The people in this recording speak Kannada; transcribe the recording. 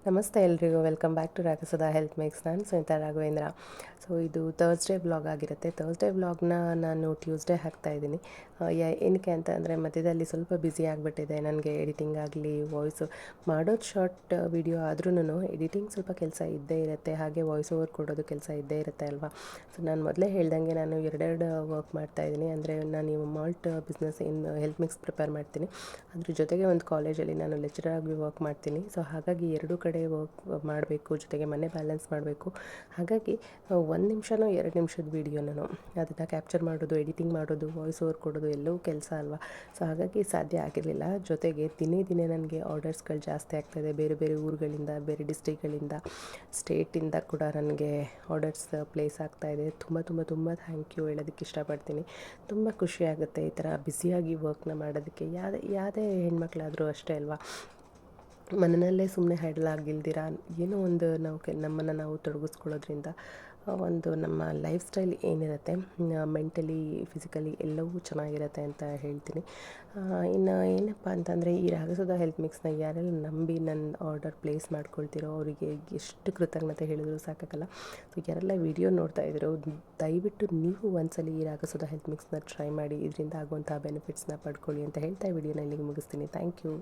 ನಮಸ್ತೆ ಎಲ್ರಿಗೂ, welcome back to Ragasudha health makes. ನಾನು ಸುನಿತಾ ರಾಘವೇಂದ್ರ. ಸೊ ಇದು ಥರ್ಸ್ಡೇ ವ್ಲಾಗ್ ಆಗಿರುತ್ತೆ. ಥರ್ಸ್ಡೇ ವ್ಲಾಗ್ನ ನಾನು ಟ್ಯೂಸ್ಡೇ ಹಾಕ್ತಾಯಿದ್ದೀನಿ. ಏನಕ್ಕೆ ಅಂತ ಅಂದರೆ ಮಧ್ಯದಲ್ಲಿ ಸ್ವಲ್ಪ ಬ್ಯುಸಿ ಆಗಿಬಿಟ್ಟಿದೆ ನನಗೆ. ಎಡಿಟಿಂಗ್ ಆಗಲಿ, ವಾಯ್ಸು ಮಾಡೋದು ಶಾರ್ಟ್ ವಿಡಿಯೋ ಆದ್ರೂ ಎಡಿಟಿಂಗ್ ಸ್ವಲ್ಪ ಕೆಲಸ ಇದ್ದೇ ಇರುತ್ತೆ, ಹಾಗೆ ವಾಯ್ಸ್ ಓವರ್ ಕೊಡೋದು ಕೆಲಸ ಇದ್ದೇ ಇರುತ್ತೆ ಅಲ್ವಾ. ಸೊ ನಾನು ಮೊದಲೇ ಹೇಳ್ದಂಗೆ ನಾನು ಎರಡೆರಡು ವರ್ಕ್ ಮಾಡ್ತಾಯಿದ್ದೀನಿ. ಅಂದರೆ ನಾನು ಈ ಮಾಲ್ಟ್ ಬಿಸ್ನೆಸ್ ಏನು ಹೆಲ್ತ್ ಮಿಕ್ಸ್ ಪ್ರಿಪೇರ್ ಮಾಡ್ತೀನಿ, ಅದ್ರ ಜೊತೆಗೆ ಒಂದು ಕಾಲೇಜಲ್ಲಿ ನಾನು ಲೆಕ್ಚರರ್ ಆಗಿ ವರ್ಕ್ ಮಾಡ್ತೀನಿ. ಸೊ ಹಾಗಾಗಿ ಎರಡೂ ಕಡೆ ವರ್ಕ್ ಮಾಡಬೇಕು, ಜೊತೆಗೆ ಮನೆ ಬ್ಯಾಲೆನ್ಸ್ ಮಾಡಬೇಕು. ಹಾಗಾಗಿ 1 ನಿಮಿಷನೋ 2 ನಿಮಿಷದ ವೀಡಿಯೋನೋ ಅದನ್ನು ಕ್ಯಾಪ್ಚರ್ ಮಾಡೋದು, ಎಡಿಟಿಂಗ್ ಮಾಡೋದು, ವಾಯ್ಸ್ ಓವರ್ ಕೊಡೋದು ಎಲ್ಲವೂ ಕೆಲಸ ಅಲ್ವಾ. ಸೊ ಹಾಗಾಗಿ ಸಾಧ್ಯ ಆಗಿರಲಿಲ್ಲ. ಜೊತೆಗೆ ದಿನೇ ದಿನೇ ನನಗೆ ಆರ್ಡರ್ಸ್ಗಳು ಜಾಸ್ತಿ ಆಗ್ತಾಯಿದೆ. ಬೇರೆ ಬೇರೆ ಊರುಗಳಿಂದ, ಬೇರೆ ಡಿಸ್ಟ್ರಿಕ್ಗಳಿಂದ, ಸ್ಟೇಟಿಂದ ಕೂಡ ನನಗೆ ಆರ್ಡರ್ಸ್ ಪ್ಲೇಸ್ ಆಗ್ತಾಯಿದೆ. ತುಂಬ ತುಂಬ ತುಂಬ ಥ್ಯಾಂಕ್ ಯು ಹೇಳೋದಕ್ಕೆ ಇಷ್ಟಪಡ್ತೀನಿ. ತುಂಬ ಖುಷಿಯಾಗುತ್ತೆ ಈ ಥರ ಬ್ಯುಸಿಯಾಗಿ ವರ್ಕ್ನ ಮಾಡೋದಕ್ಕೆ. ಯಾವುದೇ ಹೆಣ್ಮಕ್ಳಾದರೂ ಅಷ್ಟೇ ಅಲ್ವಾ, ಮನೆಯಲ್ಲೇ ಸುಮ್ಮನೆ ಹೈಡಲ್ ಆಗಿಲ್ದಿರ ಏನೋ ಒಂದು ನಾವು ನಮ್ಮನ್ನು ನಾವು ತೊಡಗಿಸ್ಕೊಳ್ಳೋದ್ರಿಂದ ಒಂದು ನಮ್ಮ ಲೈಫ್ ಸ್ಟೈಲ್ ಏನಿರುತ್ತೆ, ಮೆಂಟಲಿ, ಫಿಸಿಕಲಿ ಎಲ್ಲವೂ ಚೆನ್ನಾಗಿರುತ್ತೆ ಅಂತ ಹೇಳ್ತೀನಿ. ಇನ್ನು ಏನಪ್ಪ ಅಂತಂದರೆ, ಈ ರಾಗಸುಧಾ ಹೆಲ್ತ್ ಮಿಕ್ಸ್ನ ಯಾರೆಲ್ಲ ನಂಬಿ ನನ್ನ ಆರ್ಡರ್ ಪ್ಲೇಸ್ ಮಾಡ್ಕೊಳ್ತಿರೋ ಅವರಿಗೆ ಎಷ್ಟು ಕೃತಜ್ಞತೆ ಹೇಳಿದ್ರು ಸಾಕಾಗಲ್ಲ. ಸೊ ಯಾರೆಲ್ಲ ವಿಡಿಯೋ ನೋಡ್ತಾ ಇದ್ದೀರೋ ದಯವಿಟ್ಟು ನೀವು ಒಂದ್ಸಲ ಈ ರಾಗಸುಧಾ ಹೆಲ್ತ್ ಮಿಕ್ಸ್ನ ಟ್ರೈ ಮಾಡಿ, ಇದರಿಂದ ಆಗುವಂಥ ಬೆನಿಫಿಟ್ಸ್ನ ಪಡ್ಕೊಳ್ಳಿ ಅಂತ ಹೇಳ್ತಾ ವಿಡಿಯೋನ ಇಲ್ಲಿಗೆ ಮುಗಿಸ್ತೀನಿ. Thank you.